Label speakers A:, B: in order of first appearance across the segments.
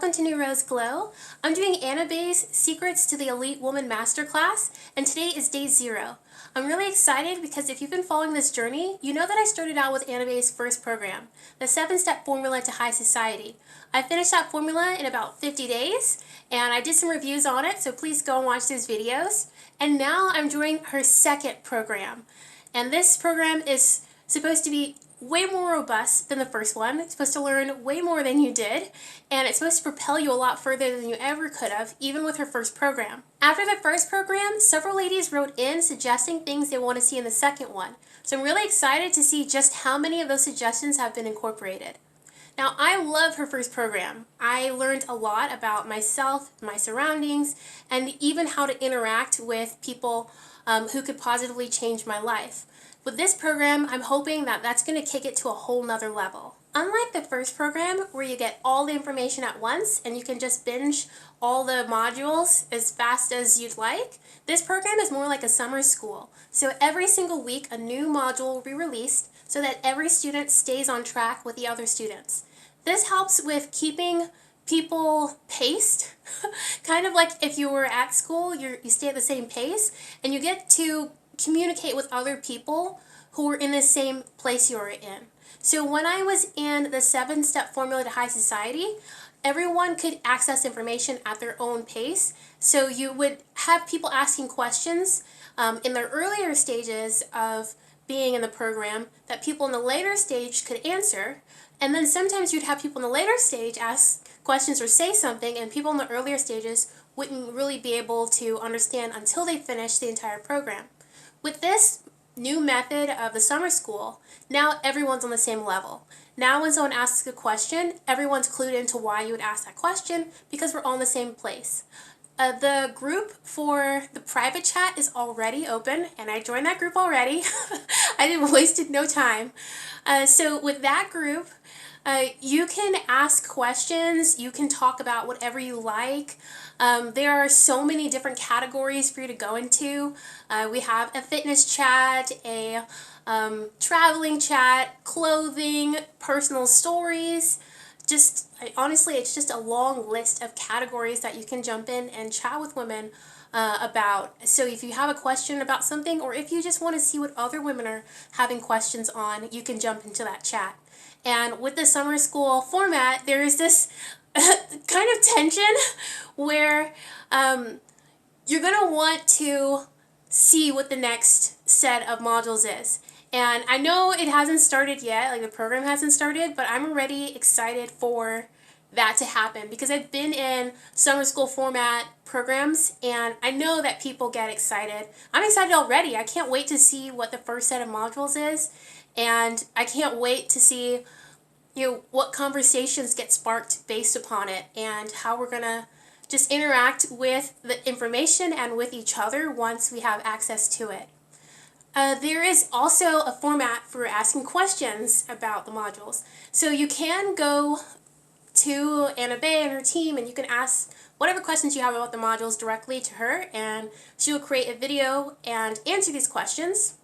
A: welcome to New Rose Glow. I'm doing Anna Bay's Secrets to the Elite Woman Masterclass, and today is day 0. I'm really excited because if you've been following this journey, you know that I started out with Anna Bay's first program, the 7-Step Formula to High Society. I finished that formula in about 50 days, and I did some reviews on it, so please go and watch those videos. And now I'm doing her second program, and this program is supposed to be way more robust than the first one. It's supposed to learn way more than you did, and it's supposed to propel you a lot further than you ever could have, even with her first program. After the first program, several ladies wrote in suggesting things they want to see in the second one. So I'm really excited to see just how many of those suggestions have been incorporated. Now, I love her first program. I learned a lot about myself, my surroundings, and even how to interact with people who could positively change my life. With this program, I'm hoping that that's going to kick it to a whole nother level. Unlike the first program, where you get all the information at once and you can just binge all the modules as fast as you'd like, this program is more like a summer school. So every single week, a new module will be released so that every student stays on track with the other students. This helps with keeping people paced, kind of like if you were at school, you stay at the same pace, and you get to communicate with other people who are in the same place you're in. So when I was in the 7-Step Formula to High Society, everyone could access information at their own pace. So you would have people asking questions in their earlier stages of being in the program that people in the later stage could answer. And then sometimes you'd have people in the later stage ask questions or say something, and people in the earlier stages wouldn't really be able to understand until they finished the entire program. With this new method of the summer school, now everyone's on the same level. Now when someone asks a question, everyone's clued into why you would ask that question because we're all in the same place. The group for the private chat is already open, and I joined that group already. wasted no time. So with that group, you can ask questions, you can talk about whatever you like. There are so many different categories for you to go into. We have a fitness chat, a traveling chat, clothing, personal stories. Honestly, it's just a long list of categories that you can jump in and chat with women about. So if you have a question about something, or if you just want to see what other women are having questions on, you can jump into that chat. And with the summer school format, there is this kind of tension where you're going to want to see what the next set of modules is. And I know it hasn't started yet, like the program hasn't started, but I'm already excited for that to happen because I've been in summer school format programs and I know that people get excited. I'm excited already. I can't wait to see what the first set of modules is, and I can't wait to see what conversations get sparked based upon it and how we're going to just interact with the information and with each other once we have access to it. There is also a format for asking questions about the modules. So you can go to Anna Bay and her team and you can ask whatever questions you have about the modules directly to her, and she will create a video and answer these questions.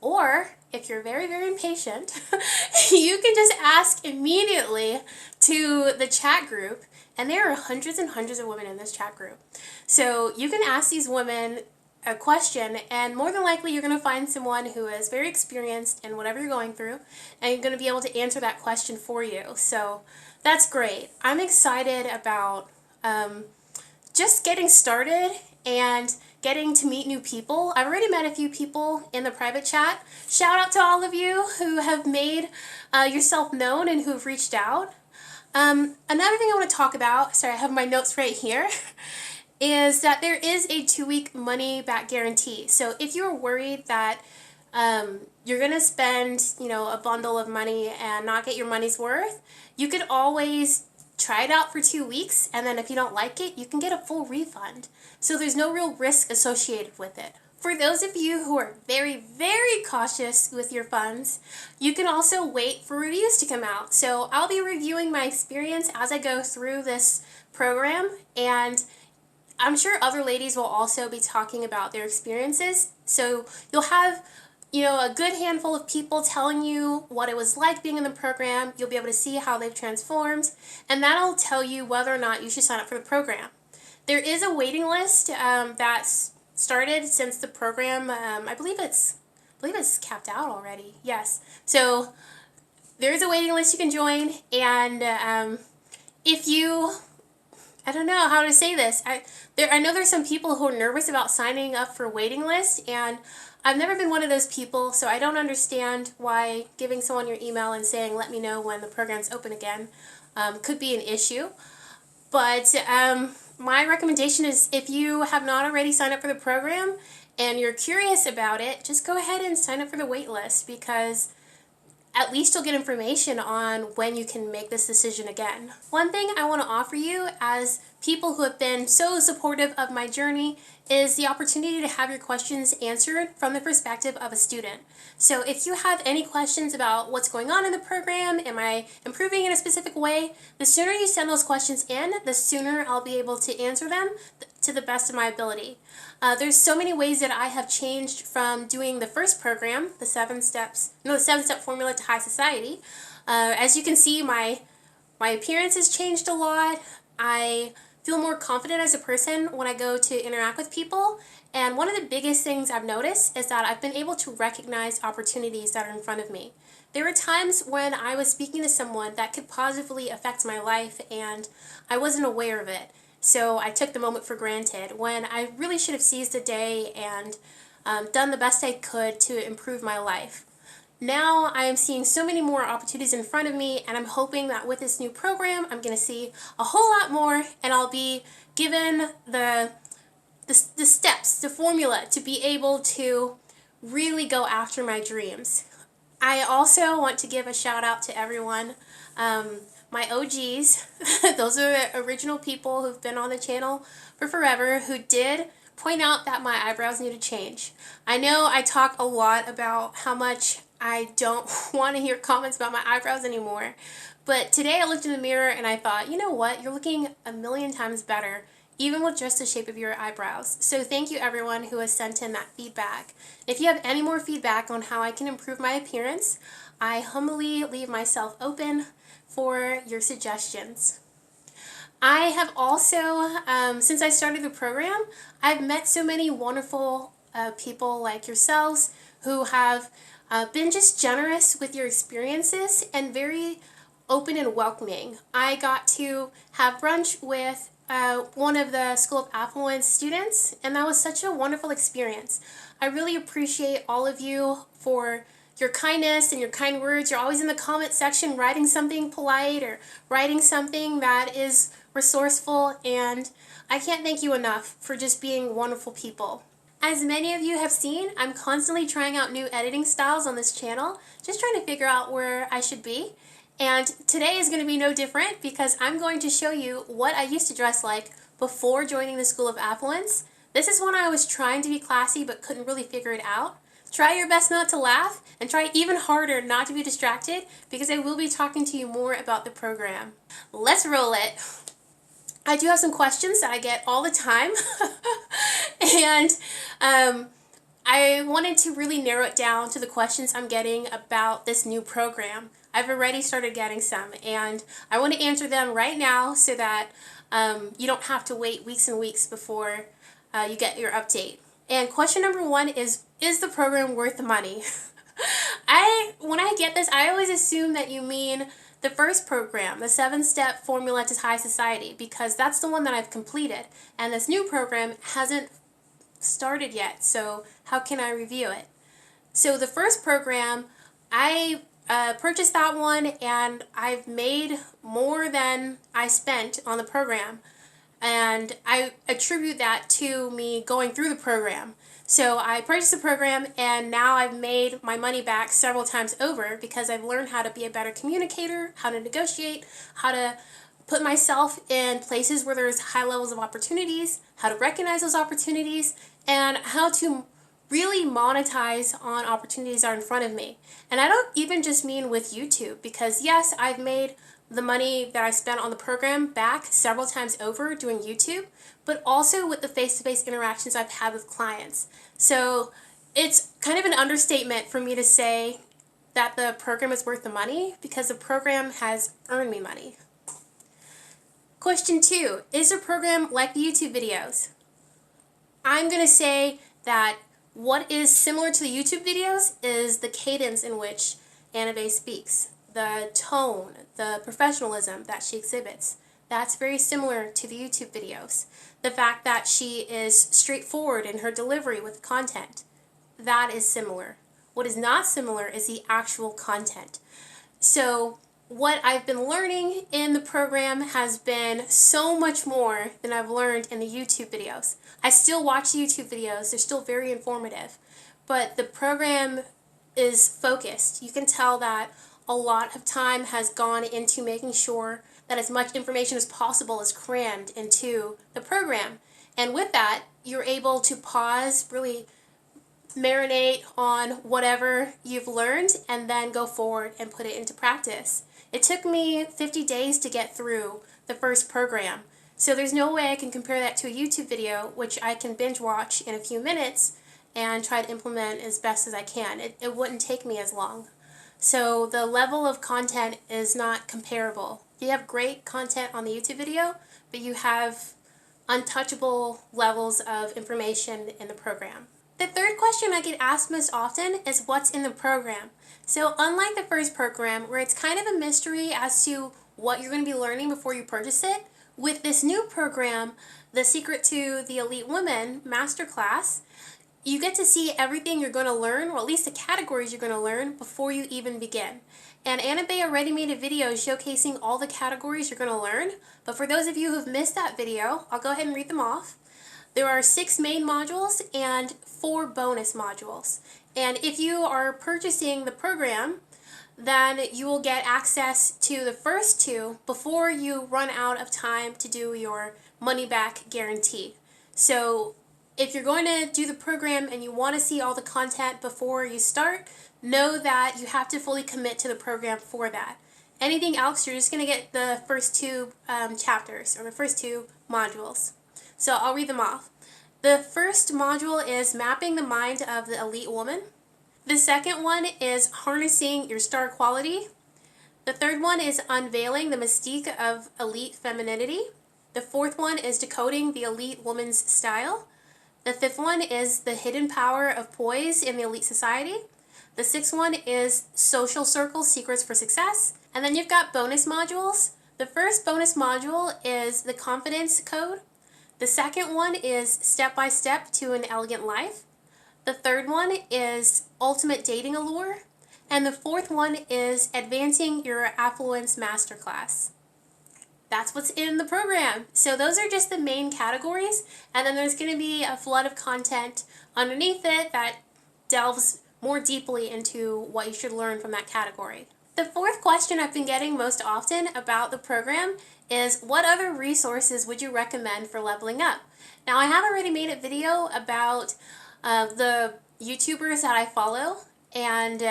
A: Or if you're very, very impatient, you can just ask immediately to the chat group, and there are hundreds and hundreds of women in this chat group. So you can ask these women a question, and more than likely you're going to find someone who is very experienced in whatever you're going through, and you're going to be able to answer that question for you. So that's great. I'm excited about just getting started and getting to meet new people. I've already met a few people in the private chat. Shout out to all of you who have made yourself known and who have reached out. Another thing I want to talk about, sorry, I have my notes right here, is that there is a 2-week money back guarantee. So if you're worried that you're going to spend, a bundle of money and not get your money's worth, you could always try it out for 2 weeks, and then if you don't like it, you can get a full refund. So there's no real risk associated with it. For those of you who are very, very cautious with your funds, you can also wait for reviews to come out. So I'll be reviewing my experience as I go through this program, and I'm sure other ladies will also be talking about their experiences. So you'll have a good handful of people telling you what it was like being in the program. You'll be able to see how they've transformed, and that'll tell you whether or not you should sign up for the program. There is a waiting list that's started since the program. I believe it's capped out already. Yes, so there is a waiting list you can join, and if you, I don't know how to say this. I know there's some people who are nervous about signing up for a waiting list, and I've never been one of those people, so I don't understand why giving someone your email and saying, let me know when the program's open again, could be an issue. But my recommendation is, if you have not already signed up for the program and you're curious about it, just go ahead and sign up for the wait list, because at least you'll get information on when you can make this decision again. One thing I want to offer you, as people who have been so supportive of my journey, is the opportunity to have your questions answered from the perspective of a student. So if you have any questions about what's going on in the program, am I improving in a specific way, the sooner you send those questions in, the sooner I'll be able to answer them to the best of my ability. There's so many ways that I have changed from doing the first program, the 7-step formula to high society. As you can see, my appearance has changed a lot. I feel more confident as a person when I go to interact with people. And one of the biggest things I've noticed is that I've been able to recognize opportunities that are in front of me. There were times when I was speaking to someone that could positively affect my life, and I wasn't aware of it. So I took the moment for granted, when I really should have seized the day and done the best I could to improve my life. Now I am seeing so many more opportunities in front of me, and I'm hoping that with this new program I'm going to see a whole lot more, and I'll be given the steps, the formula to be able to really go after my dreams. I also want to give a shout out to everyone, my OGs, those are the original people who've been on the channel for forever, who did point out that my eyebrows need to change. I know I talk a lot about how much I don't want to hear comments about my eyebrows anymore, but today I looked in the mirror and I thought, you know what, you're looking a million times better, even with just the shape of your eyebrows. So thank you everyone who has sent in that feedback. If you have any more feedback on how I can improve my appearance, I humbly leave myself open for your suggestions. I have also, since I started the program, I've met so many wonderful people like yourselves who have been just generous with your experiences and very open and welcoming. I got to have brunch with one of the School of Affluence students, and that was such a wonderful experience. I really appreciate all of you for your kindness and your kind words. You're always in the comment section writing something polite or writing something that is resourceful, and I can't thank you enough for just being wonderful people. As many of you have seen, I'm constantly trying out new editing styles on this channel, just trying to figure out where I should be. And today is going to be no different, because I'm going to show you what I used to dress like before joining the School of Affluence. This is when I was trying to be classy but couldn't really figure it out. Try your best not to laugh, and try even harder not to be distracted, because I will be talking to you more about the program. Let's roll it. I do have some questions that I get all the time, and I wanted to really narrow it down to the questions I'm getting about this new program. I've already started getting some, and I want to answer them right now so that you don't have to wait weeks and weeks before you get your update. And question number one is the program worth the money? When I get this, I always assume that you mean the first program, the 7-step formula to high society, because that's the one that I've completed, and this new program hasn't started yet, so how can I review it? So the first program, I purchased that one, and I've made more than I spent on the program, and I attribute that to me going through the program. So I purchased the program, and now I've made my money back several times over, because I've learned how to be a better communicator, how to negotiate, how to put myself in places where there's high levels of opportunities, how to recognize those opportunities, and how to really monetize on opportunities that are in front of me. And I don't even just mean with YouTube, because yes, I've made the money that I spent on the program back several times over doing YouTube, but also with the face-to-face interactions I've had with clients. So It's kind of an understatement for me to say that the program is worth the money because the program has earned me money. Question 2, is the program like the YouTube videos? I'm going to say that what is similar to the YouTube videos is the cadence in which Annabelle speaks, the tone, the professionalism that she exhibits. That's very similar to the YouTube videos. The fact that she is straightforward in her delivery with content, that is similar. What is not similar is the actual content. So what I've been learning in the program has been so much more than I've learned in the YouTube videos. I still watch YouTube videos, they're still very informative, but the program is focused. You can tell that a lot of time has gone into making sure that as much information as possible is crammed into the program. And with that, you're able to pause, really marinate on whatever you've learned, and then go forward and put it into practice. It took me 50 days to get through the first program. So there's no way I can compare that to a YouTube video, which I can binge watch in a few minutes and try to implement as best as I can. It wouldn't take me as long. So the level of content is not comparable. You have great content on the YouTube video, but you have untouchable levels of information in the program. The third question I get asked most often is what's in the program. So unlike the first program, where it's kind of a mystery as to what you're going to be learning before you purchase it, with this new program, The Secret to the Elite Woman Masterclass, you get to see everything you're going to learn, or at least the categories you're going to learn, before you even begin. And Annabelle already made a video showcasing all the categories you're going to learn, but for those of you who've missed that video, I'll go ahead and read them off. There are 6 main modules and 4 bonus modules. And if you are purchasing the program, then you will get access to the first 2 before you run out of time to do your money back guarantee. So if you're going to do the program and you want to see all the content before you start, know that you have to fully commit to the program for that. Anything else, you're just going to get the first 2 chapters, or the first 2 modules. So I'll read them off. The first module is Mapping the Mind of the Elite Woman. The second one is Harnessing Your Star Quality. The third one is Unveiling the Mystique of Elite Femininity. The fourth one is Decoding the Elite Woman's Style. The fifth one is The Hidden Power of Poise in the Elite Society. The sixth one is Social Circle Secrets for Success. And then you've got bonus modules. The first bonus module is The Confidence Code. The second one is Step by Step to an Elegant Life. The third one is Ultimate Dating Allure. And the fourth one is Advancing Your Affluence Masterclass. That's what's in the program. So those are just the main categories, and then there's going to be a flood of content underneath it that delves more deeply into what you should learn from that category. The fourth question I've been getting most often about the program is what other resources would you recommend for leveling up? Now, I have already made a video about the YouTubers that I follow, and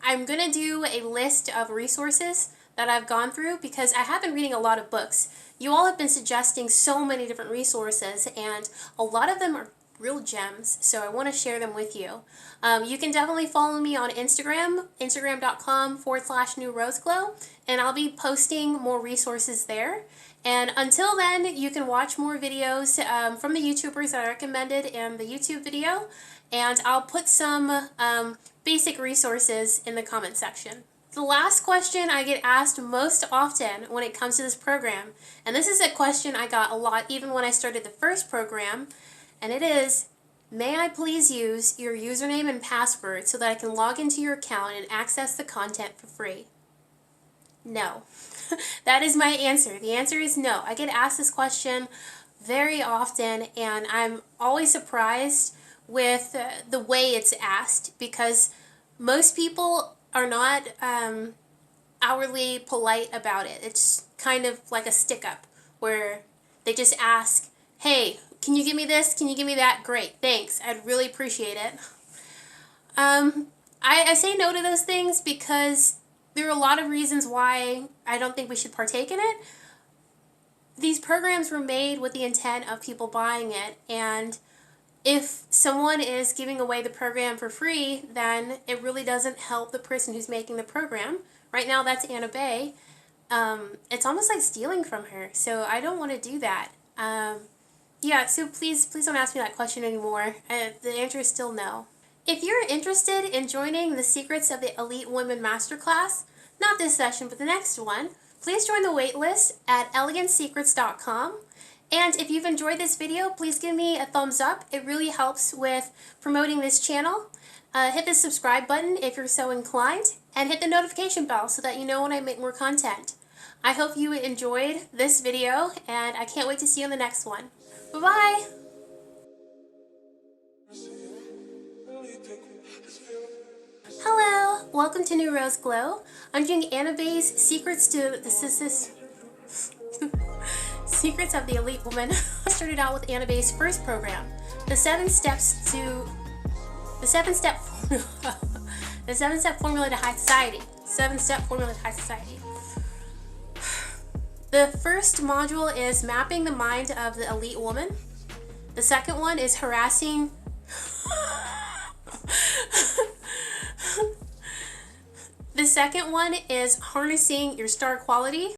A: I'm going to do a list of resources that I've gone through because I have been reading a lot of books. You all have been suggesting so many different resources, and a lot of them are real gems, so I want to share them with you. You can definitely follow me on Instagram, instagram.com/newroseglow, and I'll be posting more resources there. And until then, you can watch more videos from the YouTubers that I recommended in the YouTube video, and I'll put some basic resources in the comment section. The last question I get asked most often when it comes to this program, and this is a question I got a lot even when I started the first program, and it is, may I please use your username and password so that I can log into your account and access the content for free? No. That is my answer. The answer is no. I get asked this question very often, and I'm always surprised with the way it's asked, because most people are not outwardly polite about it. It's kind of like a stick-up where they just ask, hey, can you give me this? Can you give me that? Great, thanks. I'd really appreciate it. I say no to those things because there are a lot of reasons why I don't think we should partake in it. These programs were made with the intent of people buying it, and if someone is giving away the program for free, then it really doesn't help the person who's making the program. Right now, that's Anna Bay. It's almost like stealing from her, so I don't want to do that. Yeah, so please don't ask me that question anymore. The answer is still no. If you're interested in joining the Secrets of the Elite Woman Masterclass, not this session, but the next one, please join the waitlist at elegantsecrets.com. And if you've enjoyed this video, please give me a thumbs up. It really helps with promoting this channel. Hit the subscribe button if you're so inclined, and hit the notification bell so that you know when I make more content. I hope you enjoyed this video, and I can't wait to see you in the next one. Bye-bye! Hello! Welcome to New Rose Glow. I'm doing Anna Bay's Secrets to the Secrets of the Elite Woman. I started out with Anna Bay's first program, the 7-step formula to high society. 7-step formula to high society. The first module is mapping the mind of the elite woman. The second one is harassing The second one is harnessing your star quality.